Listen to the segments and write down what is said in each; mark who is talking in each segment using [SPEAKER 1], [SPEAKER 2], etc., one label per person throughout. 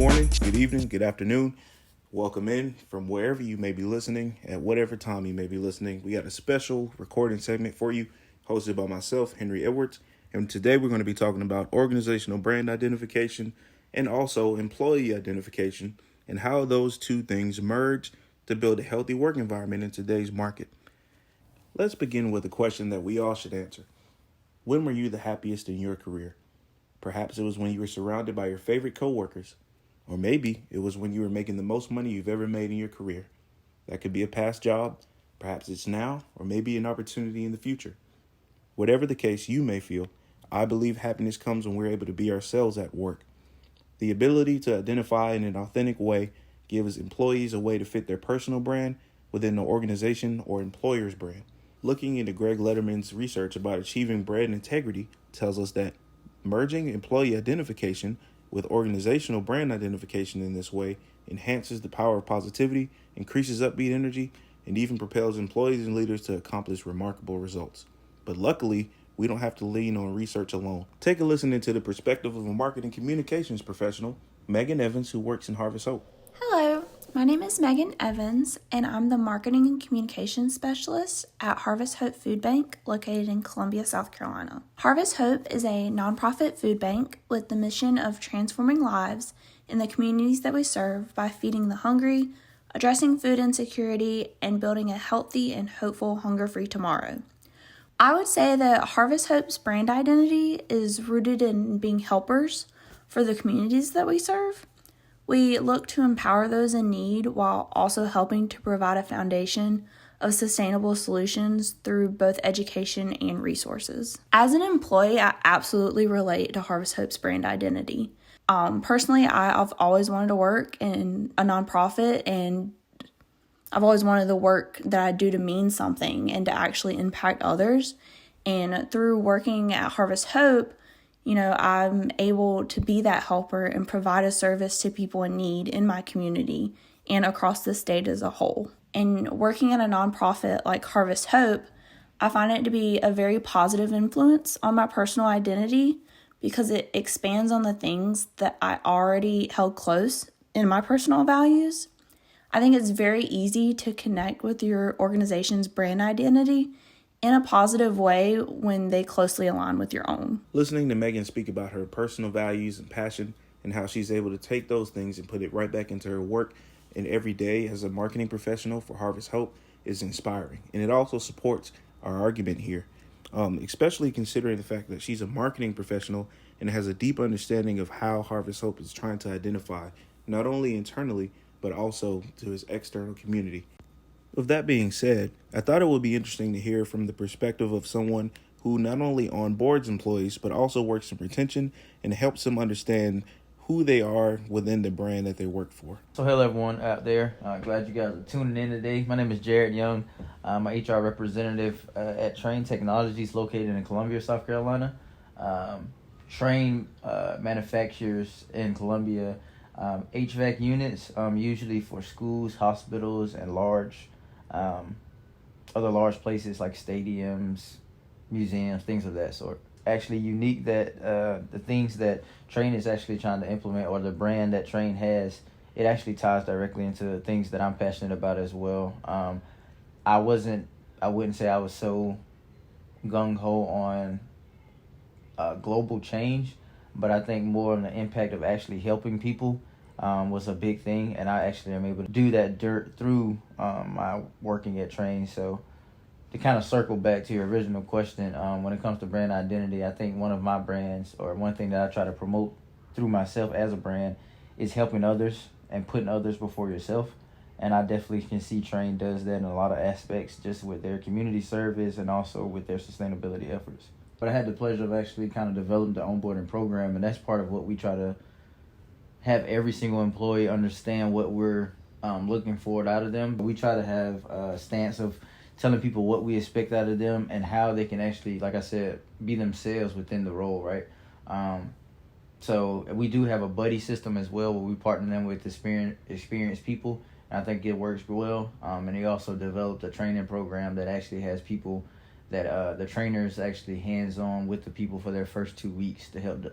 [SPEAKER 1] morning, good evening, good afternoon. Welcome in from wherever you may be listening, at whatever time you may be listening. We got a special recording segment for you, hosted by myself, Henry Edwards. And today we're going to be talking about organizational brand identification and also employee identification and how those two things merge to build a healthy work environment in today's market. Let's begin with a question that we all should answer. When were you the happiest in your career? Perhaps it was when you were surrounded by your favorite coworkers, or maybe it was when you were making the most money you've ever made in your career. That could be a past job, perhaps it's now, or maybe an opportunity in the future. Whatever the case you may feel, I believe happiness comes when we're able to be ourselves at work. The ability to identify in an authentic way gives employees a way to fit their personal brand within the organization or employer's brand. Looking into Greg Letterman's research about achieving brand integrity tells us that merging employee identification with organizational brand identification in this way enhances the power of positivity, increases upbeat energy, and even propels employees and leaders to accomplish remarkable results. But luckily, we don't have to lean on research alone. Take a listen into the perspective of a marketing communications professional, Megan Evans, who works in Harvest Hope.
[SPEAKER 2] Hello, my name is Megan Evans, and I'm the Marketing and Communications Specialist at Harvest Hope Food Bank, located in Columbia, South Carolina. Harvest Hope is a nonprofit food bank with the mission of transforming lives in the communities that we serve by feeding the hungry, addressing food insecurity, and building a healthy and hopeful hunger-free tomorrow. I would say that Harvest Hope's brand identity is rooted in being helpers for the communities that we serve. We look to empower those in need while also helping to provide a foundation of sustainable solutions through both education and resources. As an employee, I absolutely relate to Harvest Hope's brand identity. Personally, I've always wanted to work in a nonprofit, and I've always wanted the work that I do to mean something and to actually impact others. And through working at Harvest Hope, I'm able to be that helper and provide a service to people in need in my community and across the state as a whole. And working at a nonprofit like Harvest Hope, I find it to be a very positive influence on my personal identity because it expands on the things that I already held close in my personal values. I think it's very easy to connect with your organization's brand identity in a positive way when they closely align with your own.
[SPEAKER 1] Listening to Megan speak about her personal values and passion and how she's able to take those things and put it right back into her work and every day as a marketing professional for Harvest Hope is inspiring. And it also supports our argument here, especially considering the fact that she's a marketing professional and has a deep understanding of how Harvest Hope is trying to identify not only internally, but also to his external community. With that being said, I thought it would be interesting to hear from the perspective of someone who not only onboards employees, but also works in retention and helps them understand who they are within the brand that they work for.
[SPEAKER 3] So hello everyone out there. Glad you guys are tuning in today. My name is Jared Young. I'm an HR representative at Train Technologies located in Columbia, South Carolina. Train manufactures in Columbia HVAC units, usually for schools, hospitals, and other large places like stadiums, museums, things of that sort. Actually unique that the things that Train is actually trying to implement, or the brand that Train has, it actually ties directly into things that I'm passionate about as well. I wouldn't say I was so gung-ho on global change, but I think more on the impact of actually helping people was a big thing, and I actually am able to do that through my working at Train. So to kind of circle back to your original question, when it comes to brand identity, I think one of my brands, or one thing that I try to promote through myself as a brand, is helping others and putting others before yourself. And I definitely can see Train does that in a lot of aspects, just with their community service and also with their sustainability efforts. But I had the pleasure of actually kind of developing the onboarding program, and that's part of what we try to have every single employee understand what we're looking for out of them. We try to have a stance of telling people what we expect out of them and how they can actually, like I said, be themselves within the role, right? So we do have a buddy system as well, where we partner them with experienced people. And I think it works well. And they also developed a training program that actually has people that the trainers actually hands-on with the people for their first 2 weeks to help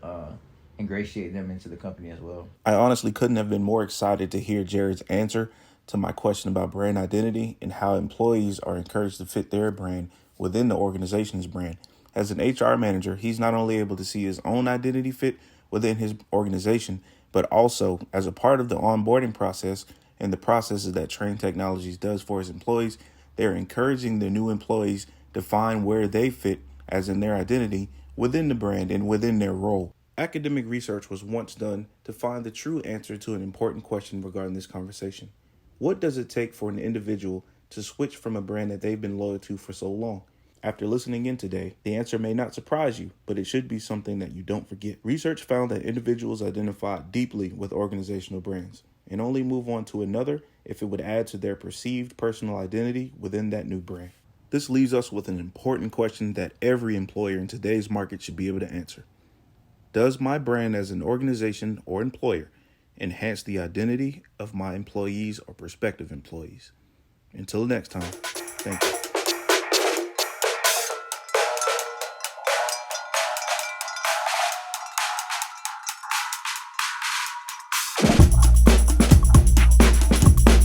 [SPEAKER 3] ingratiate them into the company as well.
[SPEAKER 1] I honestly couldn't have been more excited to hear Jared's answer to my question about brand identity and how employees are encouraged to fit their brand within the organization's brand. As an HR manager, he's not only able to see his own identity fit within his organization, but also as a part of the onboarding process and the processes that Trane Technologies does for his employees, they're encouraging the new employees to find where they fit as in their identity within the brand and within their role. Academic research was once done to find the true answer to an important question regarding this conversation. What does it take for an individual to switch from a brand that they've been loyal to for so long? After listening in today, the answer may not surprise you, but it should be something that you don't forget. Research found that individuals identify deeply with organizational brands and only move on to another if it would add to their perceived personal identity within that new brand. This leaves us with an important question that every employer in today's market should be able to answer. Does my brand as an organization or employer enhance the identity of my employees or prospective employees? Until next time, thank you.